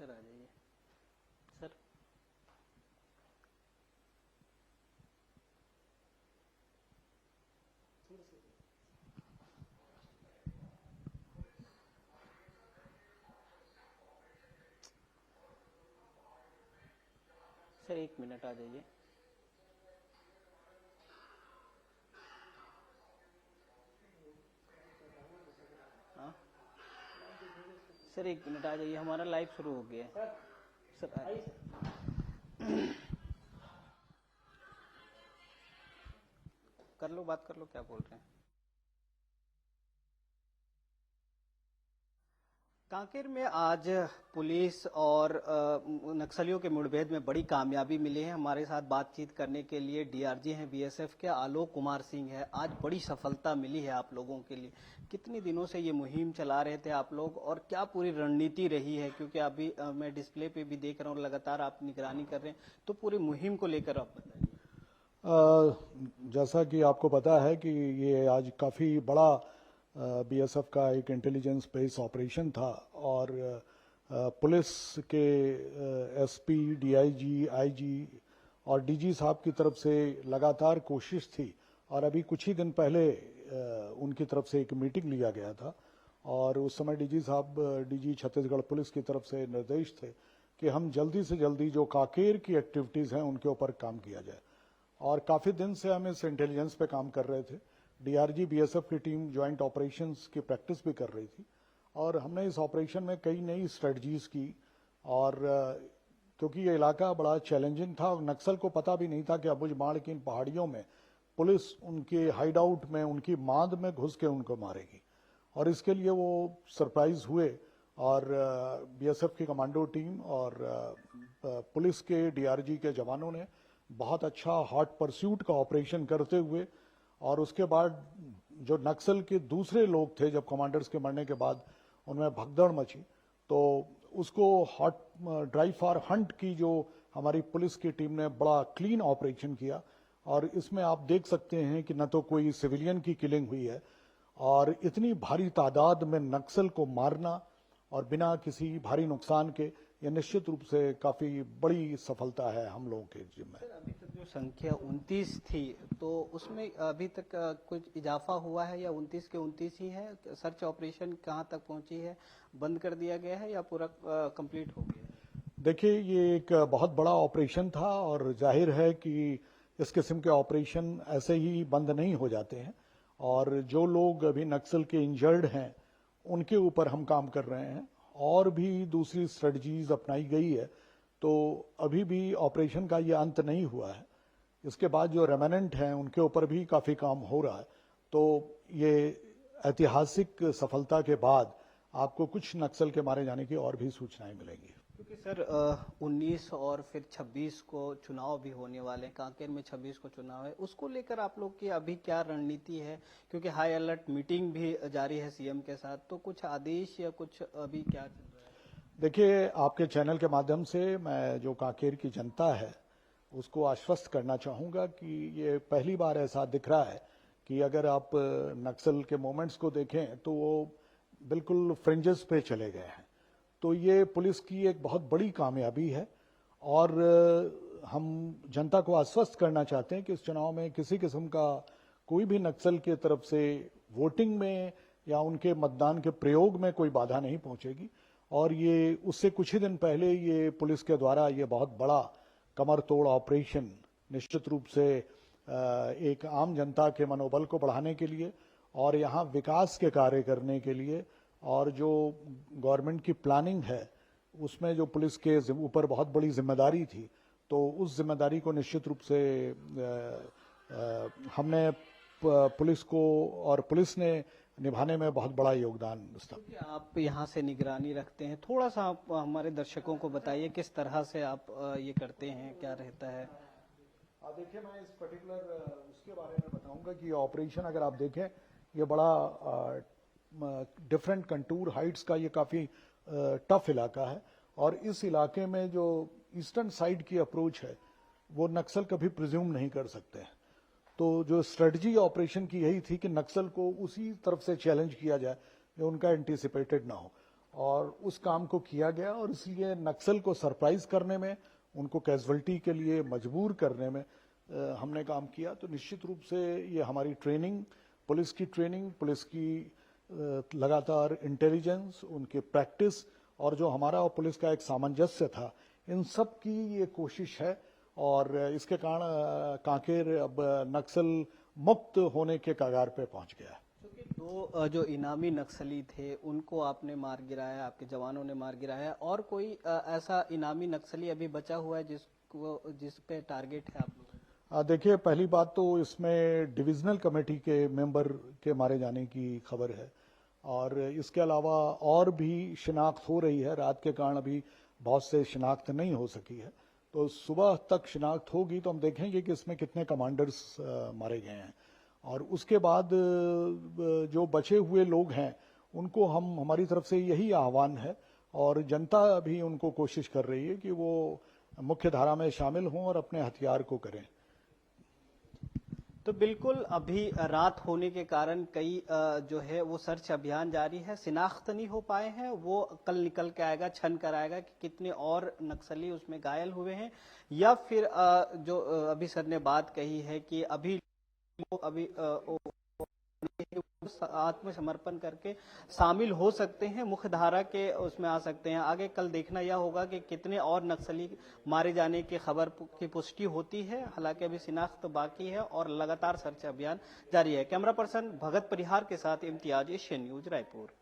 Sir आ जाइए sir. Sir 1 minute आ जाइए। हाँ सर 1 मिनट आ जाइए, हमारा लाइव शुरू हो गया है। सर कर लो, बात कर लो, क्या बोल रहे हैं। कांकेर में आज पुलिस और नक्सलियों के मुठभेड़ में बड़ी कामयाबी मिली है। हमारे साथ बातचीत करने के लिए डीआरजी हैं बीएसएफ के आलोक कुमार सिंह है। आज बड़ी सफलता मिली है आप लोगों के लिए। कितने दिनों से ये मुहिम चला रहे थे आप लोग और क्या पूरी रणनीति रही है, क्योंकि अभी मैं डिस्प्ले पे भी देख रहा हूँ लगातार आप निगरानी कर रहे हैं, तो पूरी मुहिम को लेकर आप बताइए। जैसा कि आपको पता है कि ये आज काफ़ी बड़ा बीएसएफ का एक इंटेलिजेंस बेस ऑपरेशन था और पुलिस के एसपी, डीआईजी, आईजी और डीजी साहब की तरफ से लगातार कोशिश थी और अभी कुछ ही दिन पहले उनकी तरफ से एक मीटिंग लिया गया था और उस समय डीजी साहब, डीजी छत्तीसगढ़ पुलिस की तरफ से निर्देश थे कि हम जल्दी से जल्दी जो कांकेर की एक्टिविटीज़ हैं उनके ऊपर काम किया जाए। और काफ़ी दिन से हम इस इंटेलिजेंस पे काम कर रहे थे। डीआरजी बीएसएफ की टीम ज्वाइंट ऑपरेशंस की प्रैक्टिस भी कर रही थी और हमने इस ऑपरेशन में कई नई स्ट्रेटजीज की और क्योंकि ये इलाका बड़ा चैलेंजिंग था और नक्सल को पता भी नहीं था कि अबुझमाड़ की इन पहाड़ियों में पुलिस उनके हाइड आउट में, उनकी मांद में घुस के उनको मारेगी और इसके लिए वो सरप्राइज हुए और बीएसएफ की कमांडो टीम और पुलिस के डीआरजी के जवानों ने बहुत अच्छा हॉट परस्यूट का ऑपरेशन करते हुए और उसके बाद जो नक्सल के दूसरे लोग थे, जब कमांडर्स के मरने के बाद उनमें भगदड़ मची, तो उसको हॉट ड्राइव फॉर हंट की जो हमारी पुलिस की टीम ने बड़ा क्लीन ऑपरेशन किया और इसमें आप देख सकते हैं कि न तो कोई सिविलियन की किलिंग हुई है और इतनी भारी तादाद में नक्सल को मारना और बिना किसी भारी नुकसान के, ये निश्चित रूप से काफी बड़ी सफलता है हम लोगों के जिम्मे। सर अभी तक जो संख्या 29 थी, तो उसमें अभी तक कुछ इजाफा हुआ है या 29 के 29 ही है? सर्च ऑपरेशन कहाँ तक पहुंची है? बंद कर दिया गया है या पूरा कंप्लीट हो गया है? देखिए, ये एक बहुत बड़ा ऑपरेशन था और जाहिर है कि इस किस्म के ऑपरेशन ऐसे ही बंद नहीं हो जाते हैं और जो लोग अभी नक्सल के इंजर्ड हैं उनके ऊपर हम काम कर रहे हैं और भी दूसरी स्ट्रेटजीज अपनाई गई है। तो अभी भी ऑपरेशन का ये अंत नहीं हुआ है, इसके बाद जो रेमेनेंट हैं उनके ऊपर भी काफी काम हो रहा है। तो ये ऐतिहासिक सफलता के बाद आपको कुछ नक्सल के मारे जाने की और भी सूचनाएं मिलेंगी। क्योंकि सर 19 और फिर 26 को चुनाव भी होने वाले हैं, कांकेर में 26 को चुनाव है, उसको लेकर आप लोग की अभी क्या रणनीति है? क्योंकि हाई अलर्ट मीटिंग भी जारी है सीएम के साथ, तो कुछ आदेश या कुछ अभी क्या चल रहा है? देखिए, आपके चैनल के माध्यम से मैं जो कांकेर की जनता है उसको आश्वस्त करना चाहूंगा कि ये पहली बार ऐसा दिख रहा है कि अगर आप नक्सल के मोमेंट्स को देखें तो वो बिल्कुल फ्रिंजेस पे चले गए हैं। तो ये पुलिस की एक बहुत बड़ी कामयाबी है और हम जनता को आश्वस्त करना चाहते हैं कि इस चुनाव में किसी किस्म का कोई भी नक्सल की तरफ से वोटिंग में या उनके मतदान के प्रयोग में कोई बाधा नहीं पहुंचेगी। और ये उससे कुछ ही दिन पहले ये पुलिस के द्वारा ये बहुत बड़ा कमर तोड़ ऑपरेशन निश्चित रूप से एक आम जनता के मनोबल को बढ़ाने के लिए और यहाँ विकास के कार्य करने के लिए और जो गवर्नमेंट की प्लानिंग है उसमें जो पुलिस के ऊपर बहुत बड़ी जिम्मेदारी थी, तो उस जिम्मेदारी को निश्चित रूप से हमने पुलिस को और पुलिस ने निभाने में बहुत बड़ा योगदान दिया। आप यहाँ से निगरानी रखते हैं, थोड़ा सा आप हमारे दर्शकों को बताइए किस तरह से आप ये करते हैं, क्या रहता है? देखिए, मैं इस पर्टिकुलर उसके बारे में बताऊंगा कि ऑपरेशन अगर आप देखें ये बड़ा डिफरेंट कंटूर हाइट्स का ये काफी टफ इलाका है और इस इलाके में जो ईस्टर्न साइड की अप्रोच है वो नक्सल कभी प्रिज्यूम नहीं कर सकते हैं। तो जो स्ट्रेटजी ऑपरेशन की यही थी कि नक्सल को उसी तरफ से चैलेंज किया जाए जो उनका एंटीसिपेटेड ना हो और उस काम को किया गया और इसलिए नक्सल को सरप्राइज करने में, उनको कैजुअल्टी के लिए मजबूर करने में हमने काम किया। तो निश्चित रूप से ये हमारी ट्रेनिंग, पुलिस की लगातार इंटेलिजेंस, उनके प्रैक्टिस और जो हमारा और पुलिस का एक सामंजस्य था, इन सब की ये कोशिश है और इसके कारण कांकेर अब नक्सल मुक्त होने के कगार पे पहुंच गया है। क्योंकि दो जो इनामी नक्सली थे उनको आपने मार गिराया, आपके जवानों ने मार गिराया, और कोई ऐसा इनामी नक्सली अभी बचा हुआ है जिस पे टारगेट है आप लोग? देखिए, पहली बात तो इसमें डिविजनल कमेटी के मेंबर के मारे जाने की खबर है और इसके अलावा और भी शिनाख्त हो रही है। रात के कारण अभी बहुत से शिनाख्त नहीं हो सकी है, तो सुबह तक शिनाख्त होगी तो हम देखेंगे कि इसमें कितने कमांडर्स मारे गए हैं और उसके बाद जो बचे हुए लोग हैं उनको हमारी तरफ से यही आह्वान है और जनता भी उनको कोशिश कर रही है कि वो मुख्य धारा में शामिल हों और अपने हथियार को करें। तो बिल्कुल अभी रात होने के कारण कई जो है वो सर्च अभियान जारी है, शिनाख्त नहीं हो पाए हैं, वो कल निकल के आएगा, छन कर आएगा कि कितने और नक्सली उसमें घायल हुए हैं, या फिर जो अभी सर ने बात कही है कि अभी आत्मसमर्पण करके शामिल हो सकते हैं, मुख्य धारा के उसमें आ सकते हैं। आगे कल देखना यह होगा कि कितने और नक्सली मारे जाने की खबर की पुष्टि होती है। हालांकि अभी शिनाख्त बाकी है और लगातार सर्च अभियान जारी है। कैमरा पर्सन भगत परिहार के साथ इम्तियाज, एशियन न्यूज, रायपुर।